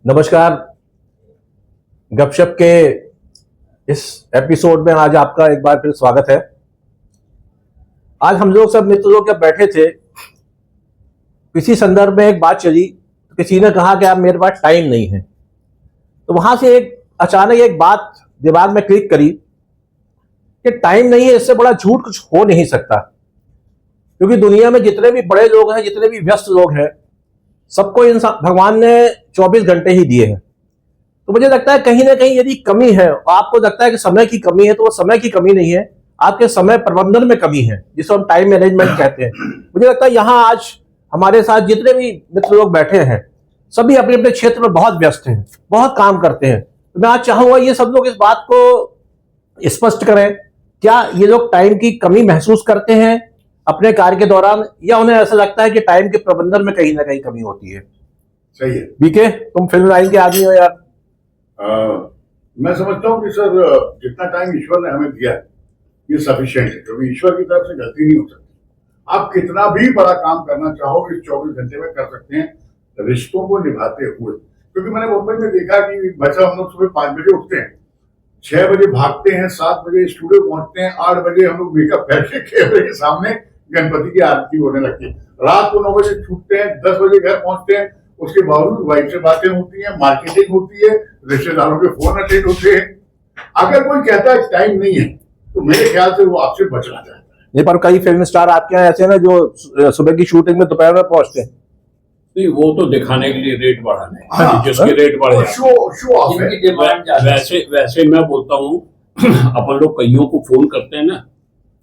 नमस्कार। गपशप के इस एपिसोड में आज आपका एक बार फिर स्वागत है। आज हम लोग सब मित्र लोग जब बैठे थे, किसी संदर्भ में एक बात चली, किसी ने कहा कि अब मेरे पास टाइम नहीं है। तो वहां से एक अचानक एक बात दिमाग में क्लिक करी कि टाइम नहीं है, इससे बड़ा झूठ कुछ हो नहीं सकता। क्योंकि दुनिया में जितने भी बड़े लोग हैं, जितने भी व्यस्त लोग हैं, सबको इंसान भगवान ने 24 घंटे ही दिए हैं। तो मुझे लगता है कहीं ना कहीं यदि कमी है, आपको लगता है कि समय की कमी है, तो वो समय की कमी नहीं है, आपके समय प्रबंधन में कमी है, जिसको हम टाइम मैनेजमेंट कहते हैं। मुझे लगता है यहाँ आज हमारे साथ जितने भी मित्र लोग बैठे हैं, सभी अपने अपने क्षेत्र में बहुत व्यस्त हैं, बहुत काम करते हैं। तो मैं आज चाहूंगा ये सब लोग इस बात को स्पष्ट करें, क्या ये लोग टाइम की कमी महसूस करते हैं अपने कार्य के दौरान, या उन्हें ऐसा लगता है कि टाइम के प्रबंधन में कहीं ना कहीं कमी होती है। सही है। बीके, तुम फिल्म लाइन के आदमी हो यार। मैं समझता हूँ कि सर जितना टाइम ईश्वर ने हमें दिया है ये सफिशिएंट है, क्योंकि ईश्वर की तरफ से गलती नहीं हो सकती। आप कितना भी बड़ा काम करना चाहो इस 24 घंटे में कर सकते हैं, रिश्तों को निभाते हुए। क्योंकि मैंने मुंबई में देखा कि बच्चा हम लोग सुबह 5 बजे उठते हैं, 6 बजे भागते हैं, 7 बजे स्टूडियो पहुंचते हैं, 8 बजे हम लोग मेकअप करके कैमरे के सामने गणपति की आरती होने लगती है, रात को 9 बजे छूटते हैं, 10 बजे घर पहुंचते हैं। उसके बावजूद वाइफ से बातें होती हैं, मार्केटिंग होती है, रिश्तेदारों के फोन अटेंड होते हैं। अगर कोई कहता है टाइम नहीं है तो मेरे ख्याल से वो आपसे बचना चाहता है। नहीं, पर कई फिल्म स्टार आपके यहाँ ऐसे हैं जो सुबह की शूटिंग में दोपहर में पहुंचते हैं। नहीं, वो तो दिखाने के लिए रेट बढ़ाने, जिसके रेट बढ़ जाए शो ऑफ है। वैसे मैं बोलता हूँ अपन लोग कईयों को फोन करते हैं ना,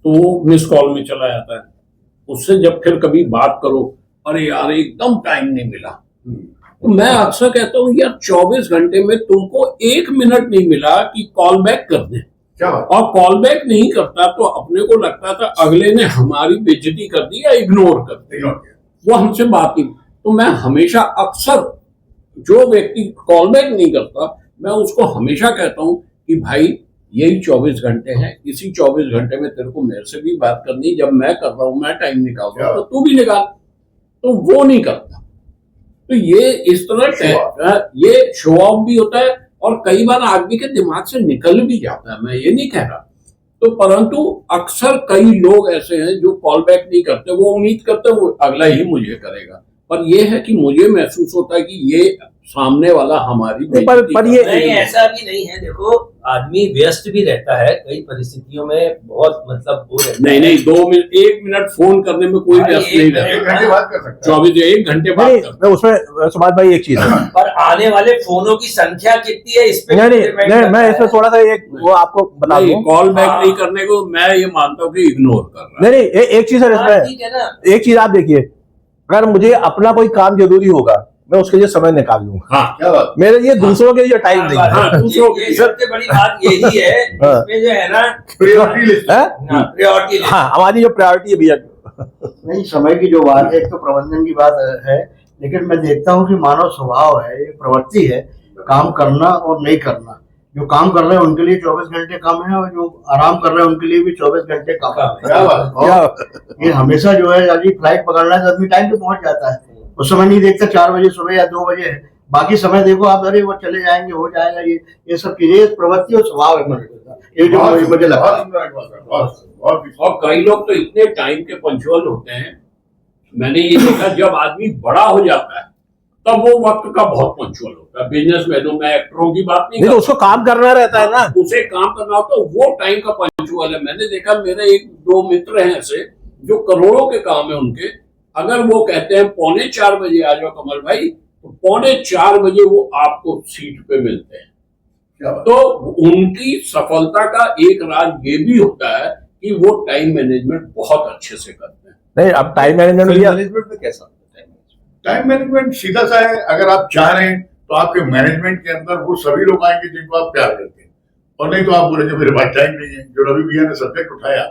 तो वो मिस कॉल में चला जाता है। उससे जब फिर कभी बात करो, अरे यार एकदम टाइम नहीं मिला, तो मैं अक्सर कहता हूँ यार 24 घंटे में तुमको 1 मिनट नहीं मिला कि कॉल बैक कर दे। और कॉल बैक नहीं करता तो अपने को लगता था अगले ने हमारी बेइज्जती कर दी या इग्नोर कर दी, वो हमसे बात नहीं। तो मैं हमेशा अक्सर जो व्यक्ति कॉल बैक नहीं करता, मैं उसको हमेशा कहता हूँ कि भाई यही 24 घंटे हैं, इसी 24 घंटे में तेरे को मेरे से भी बात करनी, जब मैं कर रहा हूँ, मैं टाइम निकाल रहा हूँ, तो तू भी निकाल। तो वो नहीं करता। तो ये इस तरह ये शो ऑफ भी होता है, और कई बार आदमी के दिमाग से निकल भी जाता है, मैं ये नहीं कह रहा। तो परंतु अक्सर कई लोग ऐसे हैं जो कॉल बैक नहीं करते, वो उम्मीद करते हैं वो अगला ही मुझे करेगा। पर ये है कि मुझे महसूस होता है कि ये सामने वाला हमारी पर ये नहीं, ऐसा भी नहीं है। देखो, आदमी व्यस्त भी रहता है, कई परिस्थितियों में बहुत मतलब वो रहता है। नहीं 2 मिनट 1 मिनट फोन करने में कोई व्यस्त नहीं रहता। 1 घंटे बात कर सकते हैं, 1 घंटे बात मैं उसमें सुभाष भाई एक चीज है, पर आने वाले फोनों की संख्या कितनी है इस पे नहीं, मैं इसमें थोड़ा सा एक वो आपको बता दूं। कॉल बैक नहीं करने को मैं ये मानता हूँ कि इग्नोर कर रहा है। नहीं, एक चीज है इसमें, ठीक है ना। एक चीज आप देखिए, अगर मुझे अपना कोई काम जरूरी होगा, मैं उसके लिए समय निकाल लूंगा। हाँ, क्या बात। मेरे लिए दूसरों के लिए टाइम नहीं है। हाँ, दूसरों ये सबसे बड़ी बात यही है, इसमें जो है ना प्रायोरिटी लिस्ट है। प्रायोरिटी। हाँ, हमारी जो प्रायोरिटी है भैया। नहीं, समय की जो बात है, एक तो प्रबंधन की बात है, लेकिन मैं देखता हूँ कि मानव स्वभाव है, ये प्रवृत्ति है काम करना और नहीं करना। जो काम कर रहे हैं उनके लिए 24 घंटे कम है, और जो आराम कर रहे हैं उनके लिए भी 24 घंटे कम है। ये हमेशा जो है, यदि फ्लाइट पकड़ना है तो आदमी टाइम पे पहुंच जाता है, उस समय नहीं देखता 4 बजे सुबह या 2 बजे है, बाकी समय देखो आप, अरे वो चले जाएंगे, हो जाएगा। ये सब चीजें प्रवृत्ति और स्वभाव है मनुष्य का, ये जो मुझे लगता है। और कई लोग तो इतने टाइम के पंचुअल होते हैं, मैंने ये देखा जब आदमी बड़ा हो जाता है तब वो वक्त का बहुत पंचुअल होता है। बिजनेसमैनों में, एक्टरों की बात नहीं, तो उसको काम करना रहता है ना, उसे काम करना होता है, वो टाइम का पंचुअल है। मैंने देखा मेरे 1-2 मित्र हैं ऐसे जो करोड़ों के काम है उनके, अगर वो कहते हैं 3:45 बजे आ जाओ कमल भाई, तो 3:45 बजे वो आपको सीट पे मिलते हैं। तो उनकी सफलता का एक राज ये भी होता है कि वो टाइम मैनेजमेंट बहुत अच्छे से करते हैं। नहीं, अब टाइम मैनेजमेंट में कैसा टाइम मैनेजमेंट सीधा सा है। अगर आप चाह रहे हैं तो आपके मैनेजमेंट के अंदर वो सभी लोग आएंगे जिनको आप प्यार करते हैं, और नहीं तो आप बोलेंगे मेरे पास टाइम नहीं है। जो रवि भैया ने सब्जेक्ट उठाया,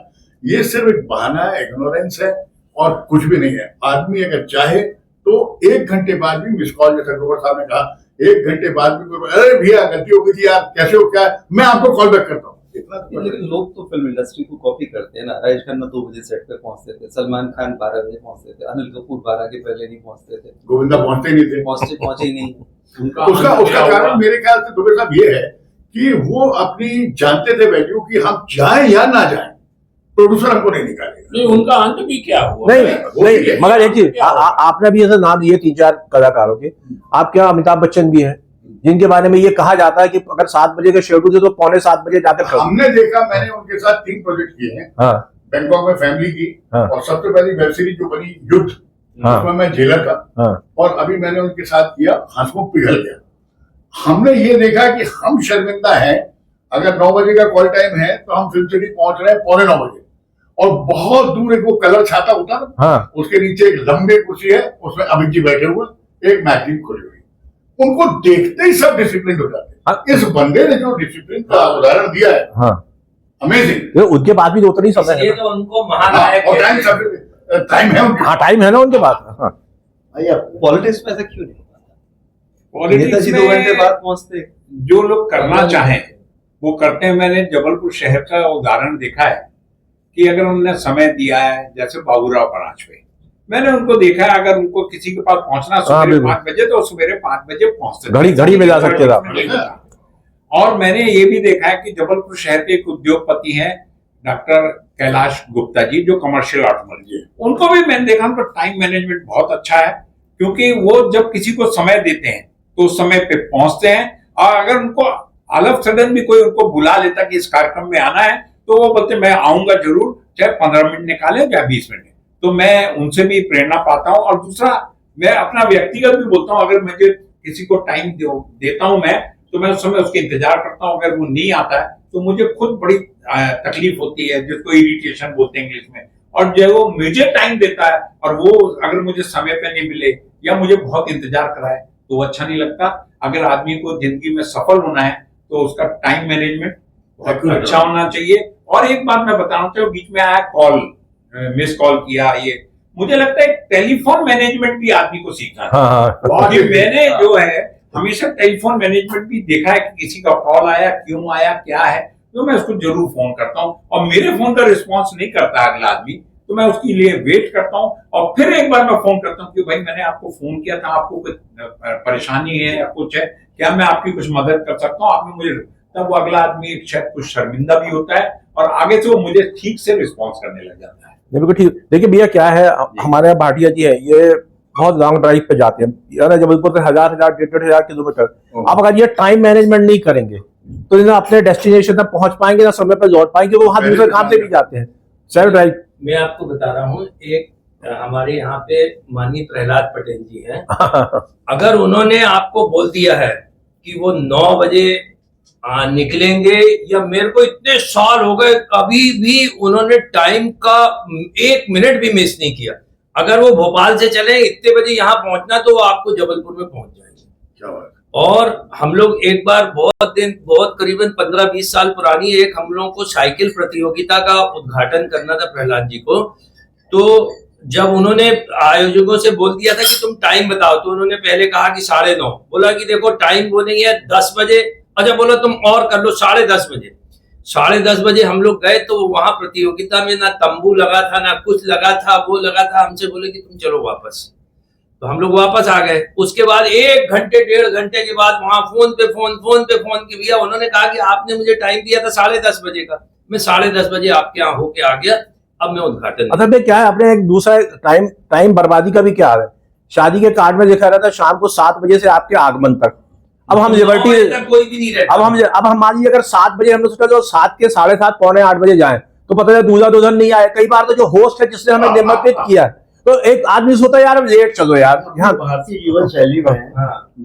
ये सिर्फ एक बहाना है, इग्नोरेंस है, और कुछ भी नहीं है। आदमी अगर चाहे तो 1 घंटे बाद भी मिस कॉल, जैसा ग्रोवर साहब ने कहा, 1 घंटे बाद भी, अरे भैया गलती हो गई थी यार, कैसे हो, क्या, मैं आपको कॉल बैक करता हूँ, इतना तो लेकिन लोग तो फिल्म इंडस्ट्री को कॉपी करते हैं ना। राजेश खन्ना 2 बजे सेट पे पहुंचते थे, सलमान खान 12 बजे पहुंचते थे, अनिल कपूर 12 के पहले नहीं पहुंचते थे, गोविंदा पहुंचते नहीं थे। पहुंचे ही नहीं। उसका कारण मेरे ख्याल से दुबे साहब ये है कि वो अपनी जानते थे वैल्यू कि हम जाएं या ना जाएं, प्रोड्यूसर हमको नहीं निकालेगा। नहीं, उनका अंत भी क्या हुआ? नहीं, मगर एक चीज आपने भी ऐसे नाम दिए 3-4 कलाकारों के, आप क्या अमिताभ बच्चन भी हैं जिनके बारे में ये कहा जाता है कि अगर 7 बजे के शेड्यूल थे तो 6:45 बजे जाकर हमने देखा, मैंने उनके साथ 3 प्रोजेक्ट किए हैं। हाँ, बैंकॉक में फैमिली की, हाँ, और सबसे पहली वेब सीरीज जो बनी युद्ध, हाँ, उसमें मैं जेलर था, हाँ, और अभी मैंने उनके साथ किया हंसमुख पिघल गया। हमने ये देखा कि हम शर्मिंदा हैं, अगर 9 बजे का कॉल टाइम है तो हम फिल्म सिटी पहुंच रहे हैं 8:45 बजे, और बहुत दूर एक वो कलर छाता होता ना, हाँ, उसके नीचे एक लंबी कुर्सी है, उसमें अमित जी बैठे हुए, एक मैगजीन खुली हुई, उनको देखते ही सब डिसिप्लिन हो जाते हाँ। हैं। इस बंदे ने जो डिसिप्लिन का उदाहरण दिया है, हाँ, अमेजिंग। उनके पास भी तो उतना ही समय ये है। तो उनको महानायक और कहते हैं। टाइम है उनके हाँ, टाइम है ना उनके पास। हाँ, भैया पॉलिटिक्स में ऐसा क्यों नहीं? पॉलिटिक्स नेताजी 2 घंटे बाद पहुंचते। जो लोग करना चाहें वो करते हैं। मैंने जबलपुर शहर का उदाहरण देखा है कि अगर उन्होंने समय दिया है, जैसे बाबूराव परांजपे, मैंने उनको देखा है, अगर उनको किसी के पास पहुंचना सवेरे बिल्कुल। 5 बजे तो सवेरे 5 बजे पहुंचते थे। घड़ी में जा सकते थे। और मैंने ये भी देखा है कि जबलपुर शहर के एक उद्योगपति हैं डॉक्टर कैलाश गुप्ता जी, जो कमर्शियल ऑटोमोबाइल, उनको भी मैंने देखा, उनका टाइम मैनेजमेंट बहुत अच्छा है, क्योंकि वो जब किसी को समय देते हैं तो उस समय पे पहुंचते हैं। और अगर उनको ऑल ऑफ सडन भी कोई उनको बुला लेता कि इस कार्यक्रम में आना है, तो वो बोलते मैं आऊंगा जरूर, चाहे 15 मिनट निकाले या 20 मिनट। तो मैं उनसे भी प्रेरणा पाता हूं। और दूसरा, मैं अपना व्यक्तिगत भी बोलता हूं, अगर मुझे किसी को टाइम देता हूं मैं, तो मैं उस समय उसके इंतजार करता हूं। अगर वो नहीं आता है तो मुझे खुद बड़ी तकलीफ होती है, जिसको इरिटेशन बोलते हैं इंग्लिश में। और जब वो मुझे टाइम देता है और वो अगर मुझे समय पे नहीं मिले या मुझे बहुत इंतजार कराए तो अच्छा नहीं लगता। अगर आदमी को जिंदगी में सफल होना है तो उसका टाइम मैनेजमेंट बहुत अच्छा होना चाहिए। और एक बात मैं बताना चाहूँ, बीच में आया कॉल, मिस कॉल किया, ये मुझे लगता है टेलीफोन मैनेजमेंट भी आदमी को सीखना हाँ, हाँ, है। मैंने जो है हमेशा टेलीफोन मैनेजमेंट भी देखा है कि किसी का कॉल आया, क्यों आया, क्या है, तो मैं उसको जरूर फोन करता हूँ। और मेरे फोन का रिस्पॉन्स नहीं करता अगला आदमी, तो मैं उसके लिए वेट करता हूँ और फिर एक बार मैं फोन करता हूँ कि भाई मैंने आपको फोन किया था, आपको कुछ परेशानी है या कुछ है, क्या मैं आपकी कुछ मदद कर सकता हूँ, आपने मुझे, तब वो अगला आदमी शायद कुछ शर्मिंदा भी होता है और आगे से वो मुझे ठीक से रिस्पॉन्स करने लग जाता है। बिल्कुल ठीक। देखिए भैया, क्या है, हमारे यहाँ भाटिया जी है, ये बहुत लॉन्ग ड्राइव पे जाते हैं, यानी जबलपुर से 1,000-1,500 किलोमीटर। अब अगर ये टाइम मैनेजमेंट नहीं करेंगे तो ना अपने डेस्टिनेशन तक पहुंच पाएंगे, ना समय पर लौट पाएंगे, वो वहां दूसरे काम से भी जाते हैं। Self drive. मैं आपको बता रहा हूँ, एक हमारे यहाँ पे माननीय प्रहलाद पटेल जी हैं, अगर उन्होंने आपको बोल दिया है कि वो 9 बजे निकलेंगे, या मेरे को इतने साल हो गए कभी भी उन्होंने टाइम का 1 मिनट भी मिस नहीं किया। अगर वो भोपाल से चले इतने बजे यहाँ पहुंचना, तो वो आपको जबलपुर में पहुंच जाएंगे। क्या बात। और हम लोग एक बार बहुत करीबन 15-20 साल पुरानी एक हम लोगों को साइकिल प्रतियोगिता का उद्घाटन करना था प्रहलाद जी को। तो जब उन्होंने आयोजकों से बोल दिया था कि तुम टाइम बताओ, तो उन्होंने पहले कहा कि 9:30, बोला कि देखो टाइम वो नहीं है 10 बजे। अच्छा, बोला तुम और कर लो 10:30 बजे। 10:30 बजे हम लोग गए, तो वहां प्रतियोगिता में ना तंबू लगा था, ना कुछ लगा था, वो लगा था। हमसे बोले कि तुम चलो वापस, तो हम लोग वापस आ गए। उसके बाद 1 घंटे 1.5 घंटे के बाद वहां फोन पे फोन की भैया, उन्होंने कहा कि आपने मुझे टाइम दिया था 10:30 बजे का, मैं 10:30 बजे आपके यहाँ होके आ गया, अब मैं उद्घाटन। असल में क्या है, अपने एक दूसरा टाइम बर्बादी का भी क्या है। शादी के कार्ड में लिखा रहता है शाम को 7 बजे से आपके आगमन तक। अब हम लिबर्टी, कोई भी नहीं रहता। अब हम मान लीजिए अगर 7 बजे हमने सोचा जो 7 के 7:30 पौने 8 बजे जाए, तो पता है दूल्हा नहीं आए। कई बार तो जो होस्ट है जिसने हमें निमंत्रित किया, तो एक आदमी सोचा यार अब लेट चलो यार। यहाँ भारतीय जीवन शैली में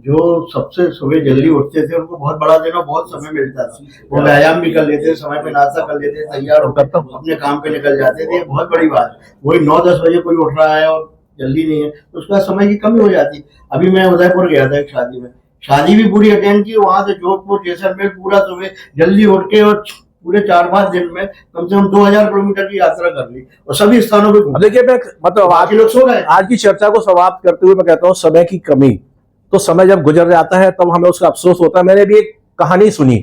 जो सबसे सुबह जल्दी उठते थे उनको बहुत बड़ा दिन और बहुत समय मिलता था। वो व्यायाम भी कर लेते थे, समय पे नाश्ता कर लेते, तैयार होकर अपने काम पे निकल जाते थे। ये बहुत बड़ी बात है। वही 9-10 बजे कोई उठ रहा है और जल्दी नहीं है, तो उसका समय की कमी हो जाती। अभी मैं उदयपुर गया था एक शादी में, शादी भी पूरी अटेंड की, वहां से जोधपुर जैसलमेर पूरा सुबह जल्दी उठ के, और पूरे 4-5 दिन में कम से कम 2000 किलोमीटर की यात्रा कर ली और सभी स्थानों पे। देखिए, मैं मतलब बाकी लोग सो गए। आज की चर्चा को समाप्त करते हुए मैं कहता हूँ, समय की कमी, तो समय जब गुजर जाता है तब हमें उसका अफसोस होता है। मैंने भी एक कहानी सुनी,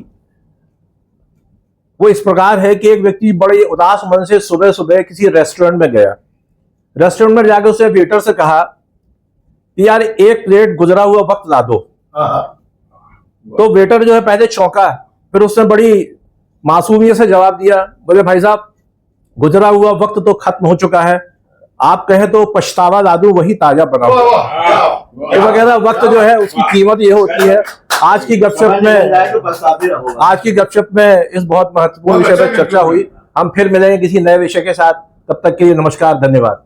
वो इस प्रकार है कि एक व्यक्ति बड़े उदास मन से सुबह सुबह किसी रेस्टोरेंट में गया। रेस्टोरेंट में जाकर उसने वेटर से कहा कि यार एक प्लेट गुजरा हुआ वक्त ला दो। तो वेटर जो है पहले चौंका, फिर उसने बड़ी मासूमियत से जवाब दिया, बोले भाई साहब गुजरा हुआ वक्त तो खत्म हो चुका है, आप कहें तो पछतावा ला दूं वही ताजा बना हुआ। तो वगैरह वक्त जो है उसकी कीमत ये होती है। आज की गपशप में इस बहुत महत्वपूर्ण विषय पर चर्चा हुई। हम फिर मिलेंगे किसी नए विषय के साथ, तब तक के लिए नमस्कार, धन्यवाद।